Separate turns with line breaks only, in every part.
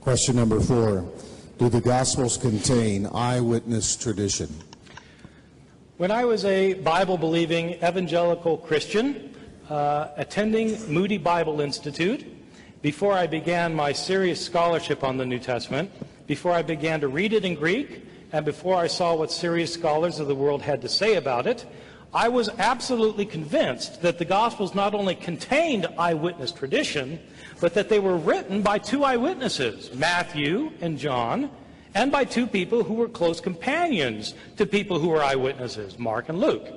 Question number 4. Do the Gospels contain eyewitness tradition?
When I was a Bible-believing evangelical Christian attending Moody Bible Institute, before I began my serious scholarship on the New Testament, before I began to read it in Greek, and before I saw what serious scholars of the world had to say about it, I was absolutely convinced that the Gospels not only contained eyewitness tradition, but that they were written by two eyewitnesses, Matthew and John, and by two people who were close companions to people who were eyewitnesses, Mark and Luke.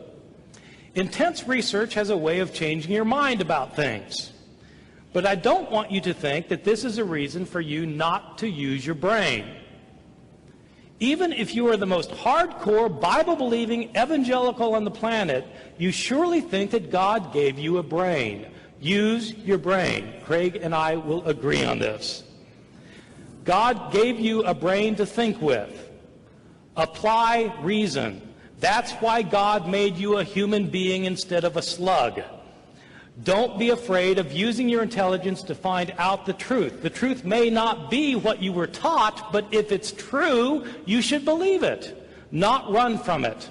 Intense research has a way of changing your mind about things. But I don't want you to think that this is a reason for you not to use your brain. Even if you are the most hardcore, Bible-believing evangelical on the planet, you surely think that God gave you a brain. Use your brain. Craig and I will agree on this. God gave you a brain to think with. Apply reason. That's why God made you a human being instead of a slug. Don't be afraid of using your intelligence to find out the truth. The truth may not be what you were taught, but if it's true, you should believe it, not run from it.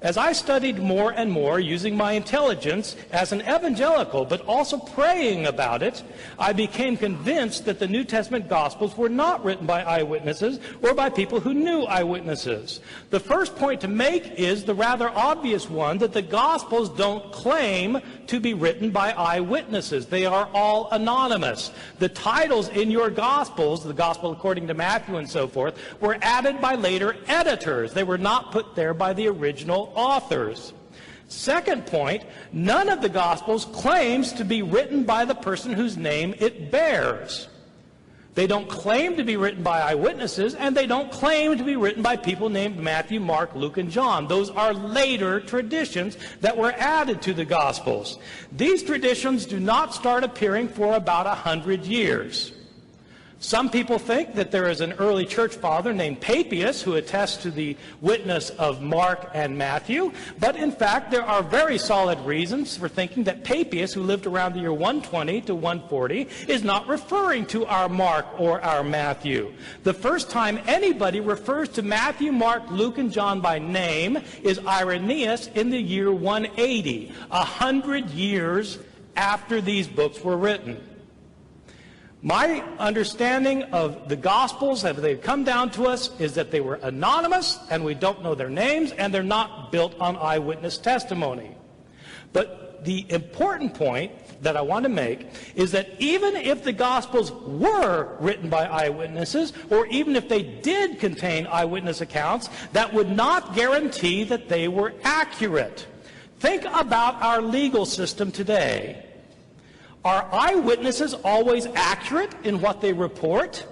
As I studied more and more using my intelligence as an evangelical, but also praying about it, I became convinced that the New Testament Gospels were not written by eyewitnesses or by people who knew eyewitnesses. The first point to make is the rather obvious one that the Gospels don't claim to be written by eyewitnesses. They are all anonymous. The titles in your Gospels, the Gospel according to Matthew and so forth, were added by later editors. They were not put there by the original authors. Second point, none of the Gospels claims to be written by the person whose name it bears. They don't claim to be written by eyewitnesses, and they don't claim to be written by people named Matthew, Mark, Luke, and John. Those are later traditions that were added to the Gospels. These traditions do not start appearing for about 100 years. Some people think that there is an early church father named Papias who attests to the witness of Mark and Matthew, but in fact there are very solid reasons for thinking that Papias, who lived around the year 120 to 140, is not referring to our Mark or our Matthew. The first time anybody refers to Matthew, Mark, Luke, and John by name is Irenaeus in the year 180, 100 years after these books were written. My understanding of the Gospels, as they've come down to us, is that they were anonymous, and we don't know their names, and they're not built on eyewitness testimony. But the important point that I want to make is that even if the Gospels were written by eyewitnesses, or even if they did contain eyewitness accounts, that would not guarantee that they were accurate. Think about our legal system today. Are eyewitnesses always accurate in what they report?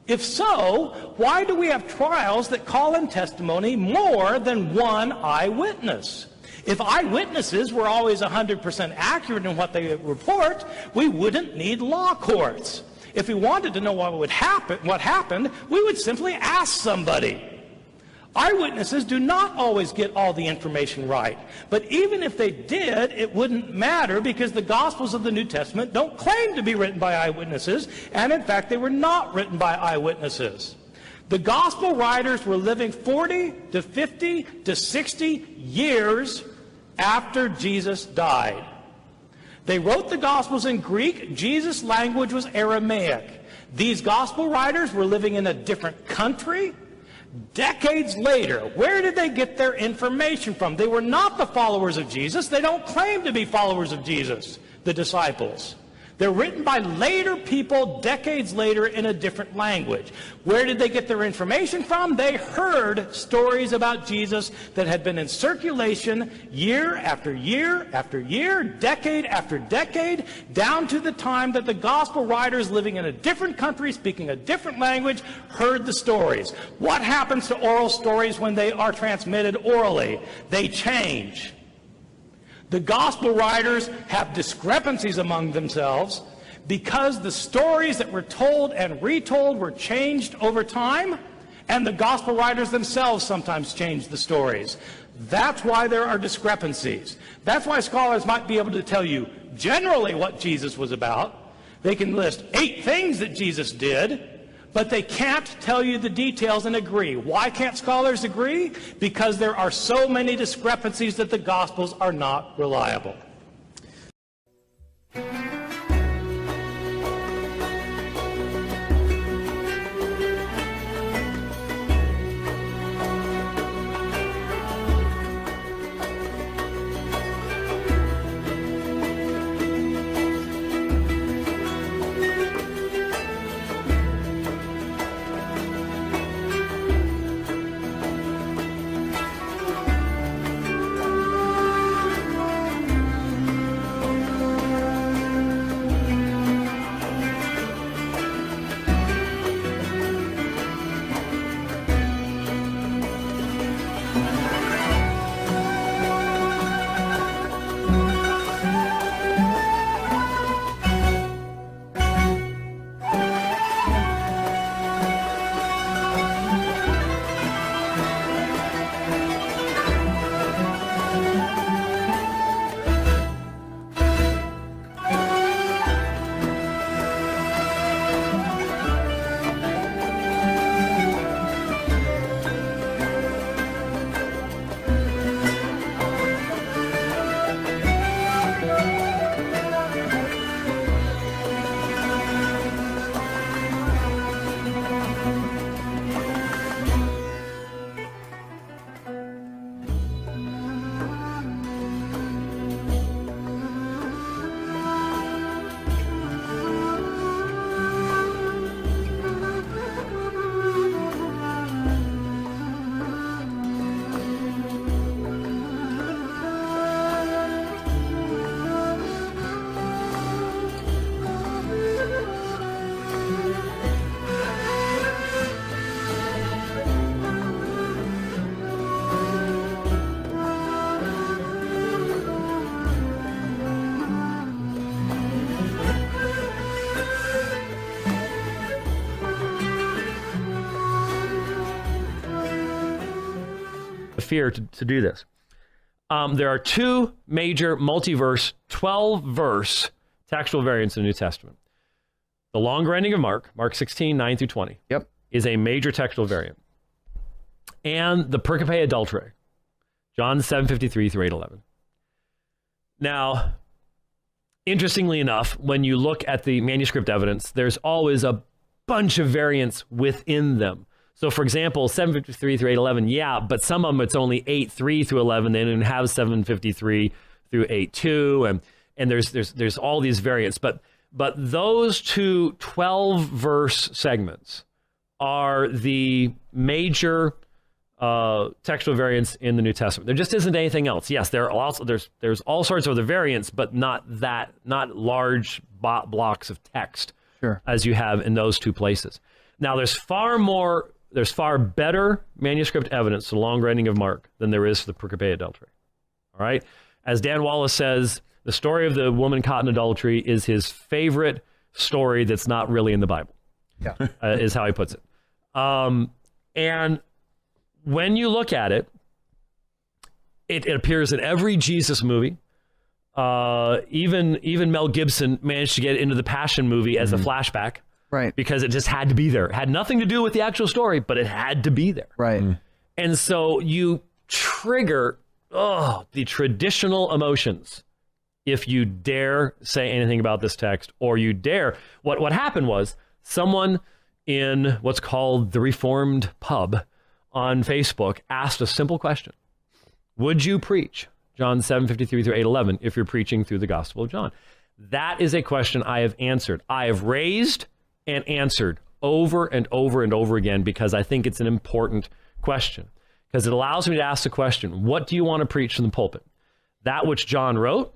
If so, why do we have trials that call in testimony more than one eyewitness? If eyewitnesses were always 100% accurate in what they report, we wouldn't need law courts. If we wanted to know what happened, we would simply ask somebody. Eyewitnesses do not always get all the information right. But even if they did, it wouldn't matter because the Gospels of the New Testament don't claim to be written by eyewitnesses, and in fact they were not written by eyewitnesses. The Gospel writers were living 40 to 50 to 60 years after Jesus died. They wrote the Gospels in Greek. Jesus' language was Aramaic. These Gospel writers were living in a different country. Decades later, where did they get their information from? They were not the followers of Jesus. They don't claim to be followers of Jesus, the disciples. They're written by later people, decades later, in a different language. Where did they get their information from? They heard stories about Jesus that had been in circulation year after year after year, decade after decade, down to the time that the gospel writers living in a different country, speaking a different language, heard the stories. What happens to oral stories when they are transmitted orally? They change. The gospel writers have discrepancies among themselves because the stories that were told and retold were changed over time, and the gospel writers themselves sometimes changed the stories. That's why there are discrepancies. That's why scholars might be able to tell you generally what Jesus was about. They can list 8 things that Jesus did, but they can't tell you the details and agree. Why can't scholars agree? Because there are so many discrepancies that the Gospels are not reliable.
Fear to do this. There are 2 major multiverse, 12-verse textual variants in the New Testament. The longer ending of Mark 16, 9 through 20, is a major textual variant. And the pericope adulterae, John 7:53 through 8:11. Now, interestingly enough, when you look at the manuscript evidence, there's always a bunch of variants within them. So, for example, 7:53 through 8:11, yeah, but some of them it's only 8:3 through 11. They didn't have 7:53 through 8:2, and there's all these variants. But those 2 12-verse segments are the major textual variants in the New Testament. There just isn't anything else. Yes, there are also there's all sorts of other variants, but not large blocks of text as you have in those 2 places. Now, there's far better manuscript evidence to the longer ending of Mark than there is for the pericope adultery. All right? As Dan Wallace says, the story of the woman caught in adultery is his favorite story that's not really in the Bible, is how he puts it. And when you look at it, it appears in every Jesus movie. Even Mel Gibson managed to get into the Passion movie as a flashback. Right. Because it just had to be there. It had nothing to do with the actual story, but it had to be there. Right. And so you trigger the traditional emotions if you dare say anything about this text, or you dare. What happened was someone in what's called the Reformed Pub on Facebook asked a simple question. Would you preach John 7:53 through 8:11 if you're preaching through the Gospel of John? That is a question I have answered. I have raised and answered over and over and over again because I think it's an important question. Because it allows me to ask the question, what do you want to preach from the pulpit? That which John wrote,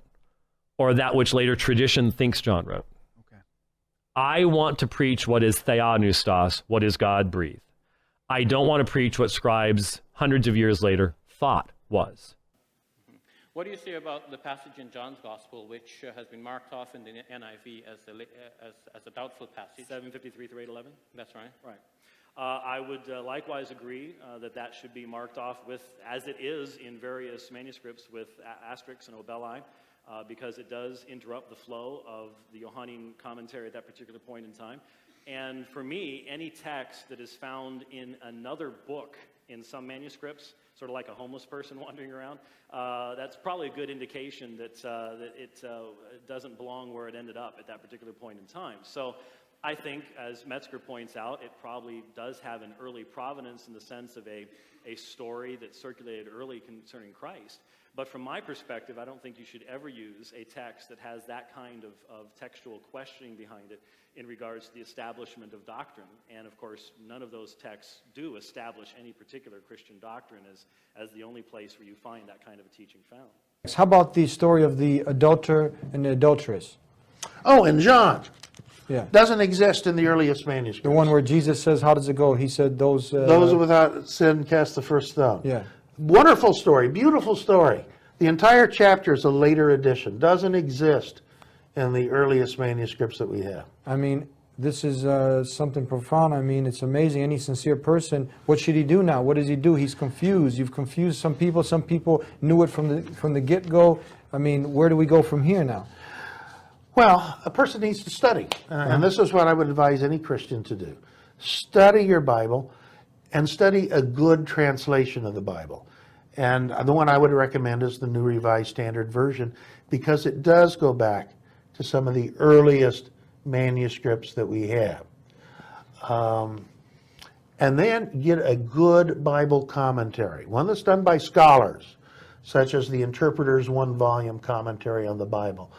or that which later tradition thinks John wrote? Okay. I want to preach what is theopneustos, what is God-breathed. I don't want to preach what scribes hundreds of years later thought was.
What do you say about the passage in John's Gospel, which has been marked off in the NIV as a doubtful passage? 7:53 through 8:11? That's right. Right. I would likewise agree that should be marked off with, as it is in various manuscripts, with asterisks and obeli.
because it does interrupt the flow of the Johannine commentary at that particular point in time. And for me, any text that is found in another book in some manuscripts, sort of like a homeless person wandering around, that's probably a good indication that, it doesn't belong where it ended up at that particular point in time. So I think, as Metzger points out, it probably does have an early provenance in the sense of a story that circulated early concerning Christ. But from my perspective, I don't think you should ever use a text that has that kind of textual questioning behind it in regards to the establishment of doctrine. And of course, none of those texts do establish any particular Christian doctrine as the only place where you find that kind of a teaching found.
How about the story of the adulterer and the adulteress?
Oh, and John.
Yeah.
Doesn't exist in the earliest manuscripts.
The one where Jesus says, how does it go? He said, those
without sin cast the first stone.
Yeah.
Wonderful story, beautiful story. The entire chapter is a later addition. Doesn't exist in the earliest manuscripts that we have.
I mean, this is something profound. I mean, it's amazing. Any sincere person, what should he do now? What does he do? He's confused. You've confused some people. Some people knew it from the get-go. I mean, where do we go from here now?
Well, a person needs to study. And this is what I would advise any Christian to do. Study your Bible and study a good translation of the Bible. And the one I would recommend is the New Revised Standard Version, because it does go back to some of the earliest manuscripts that we have. And then get a good Bible commentary, one that's done by scholars, such as the Interpreter's one-volume commentary on the Bible,